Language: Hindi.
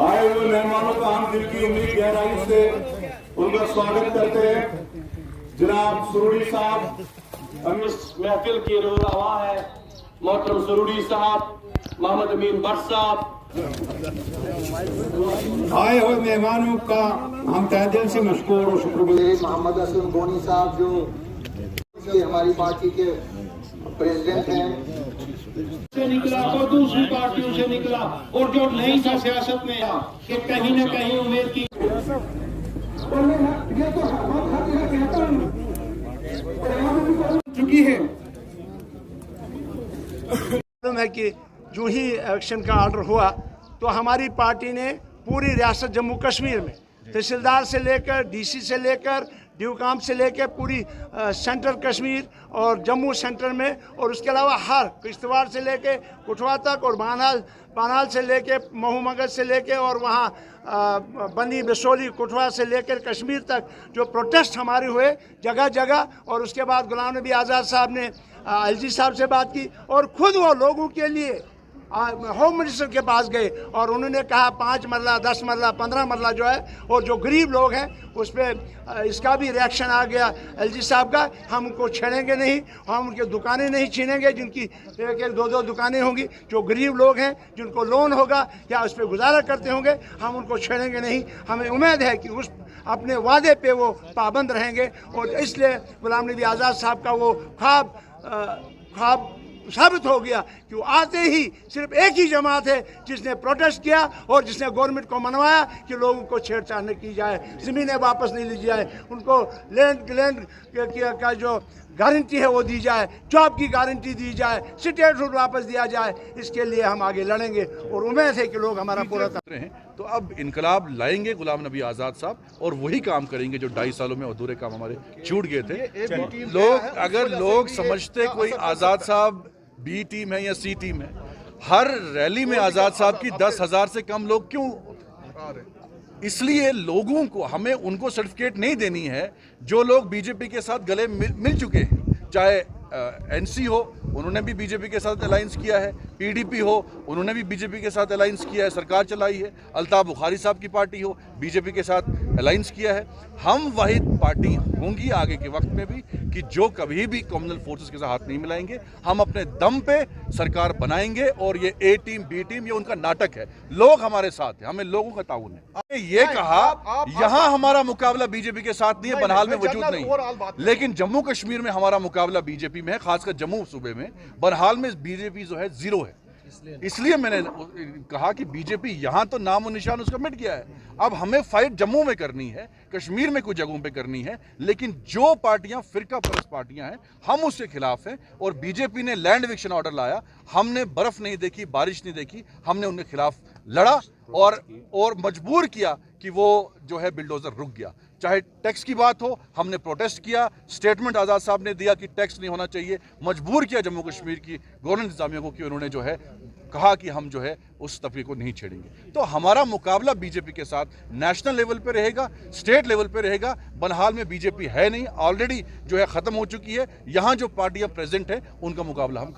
आए हुए मेहमानों का हम दिल की उम्मीद गहराई से उनका स्वागत करते हैं। जनाब सुरूरी साहब, हम इस महफिल की रुहनुमा है। मोहतरम सुरूरी साहब, मोहम्मद अमीन भट्ट साहब, आए हुए मेहमानों का हम तहे दिल से मशकूर और शुक्रगुजार। मोहम्मद असलम गोनी साहब जो हमारी पार्टी के प्रेसिडेंट हैं, से निकला और दूसरी पार्टियों से निकला, और जो नहीं था सियासत में कि कहीं न कहीं उम्मीद की चुकी है। मालूम है कि जो ही इलेक्शन का ऑर्डर हुआ तो हमारी पार्टी ने पूरी रियासत जम्मू कश्मीर में तहसीलदार से लेकर डीसी से लेकर ड्यूकाम से लेकर पूरी सेंट्रल कश्मीर और जम्मू सेंटर में, और उसके अलावा हर किश्तवाड़ से लेकर कुठवा तक और बानाल से लेकर महू मगज से लेकर और वहाँ बनी बसोली कुठवा से लेकर कश्मीर तक जो प्रोटेस्ट हमारे हुए जगह जगह। और उसके बाद गुलाम नबी आज़ाद साहब ने एलजी साहब से बात की और ख़ुद वो लोगों के लिए होम मिनिस्टर के पास गए और उन्होंने कहा 5 मरला 10 मरला 15 मरला जो है, और जो गरीब लोग हैं उस पर इसका भी रिएक्शन आ गया एलजी साहब का। हम उनको छेड़ेंगे नहीं, हम उनकी दुकानें नहीं छीनेंगे जिनकी 1-2 दुकानें होंगी। जो गरीब लोग हैं जिनको लोन होगा या उस पर गुजारा करते होंगे, हम उनको छेड़ेंगे नहीं। हमें उम्मीद है कि उस अपने वादे पे वो पाबंद रहेंगे, और इसलिए गुलाम नबी आज़ाद साहब का वो ख्वाब साबित हो गया कि वो आते ही सिर्फ एक ही जमात है जिसने प्रोटेस्ट किया और जिसने गवर्नमेंट को मनवाया कि लोगों को छेड़छाड़ न की जाए, ज़मीनें वापस नहीं ली जाए, उनको लैंड का जो गारंटी है वो दी जाए, जॉब की गारंटी दी जाए, स्टेटहुड वापस दिया जाए। इसके लिए हम आगे लड़ेंगे और उम्मीद है कि लोग हमारा पूरा हैं। तो अब इनकलाब लाएंगे गुलाम नबी आज़ाद साहब और वही काम करेंगे जो 2.5 सालों में अधूरे काम हमारे छूट गए थे। लोग अगर लोग समझते कोई आज़ाद साहब बी टीम है या सी टीम है, हर रैली में आज़ाद साहब की 10,000 से कम लोग क्यों? इसलिए लोगों को हमें उनको सर्टिफिकेट नहीं देनी है जो लोग बीजेपी के साथ गले मिल चुके हैं। चाहे एनसी हो, उन्होंने भी बीजेपी के साथ अलायंस किया है, पीडीपी हो, उन्होंने भी बीजेपी के साथ अलायंस किया है, सरकार चलाई है, अल्ताफ बुखारी साहब की पार्टी हो, बीजेपी के साथ अलायंस किया है। हम वाहिद पार्टी होंगी आगे के वक्त में भी कि जो कभी भी कम्युनल फोर्सेस के साथ हाथ नहीं मिलाएंगे। हम अपने दम पे सरकार बनाएंगे और ये ए टीम बी टीम ये उनका नाटक है। लोग हमारे साथ हैं, हमें लोगों का ताउन है। ये कहा यहाँ हमारा मुकाबला बीजेपी के साथ नहीं है, बनहाल में वजूद नहीं, लेकिन जम्मू कश्मीर में हमारा मुकाबला बीजेपी में है, खासकर जम्मू सूबे में। बनहाल में बीजेपी जो है 0 है। इसलिए मैंने कहा कि बीजेपी यहां तो नाम और निशान उसका मिट गया है। अब हमें फाइट जम्मू में करनी है, कश्मीर में कुछ जगहों पे करनी है, लेकिन जो पार्टियां फिरका परस्त पार्टियां हैं हम उसके खिलाफ हैं। और बीजेपी ने लैंड इविक्शन ऑर्डर लाया, हमने बर्फ नहीं देखी, बारिश नहीं देखी, हमने उनके खिलाफ लड़ा और मजबूर किया कि वो जो है बिल्डोजर रुक गया। चाहे टैक्स की बात हो, हमने प्रोटेस्ट किया, स्टेटमेंट आज़ाद साहब ने दिया कि टैक्स नहीं होना चाहिए, मजबूर किया जम्मू कश्मीर की गवर्नमेंट इंतजामिया को कि उन्होंने जो है कहा कि हम जो है उस तबके को नहीं छेड़ेंगे। तो हमारा मुकाबला बीजेपी के साथ नेशनल लेवल पे रहेगा, स्टेट लेवल पे रहेगा। बनहाल में बीजेपी है नहीं, ऑलरेडी जो है ख़त्म हो चुकी है। यहाँ जो पार्टियाँ प्रेजेंट हैं उनका मुकाबला हम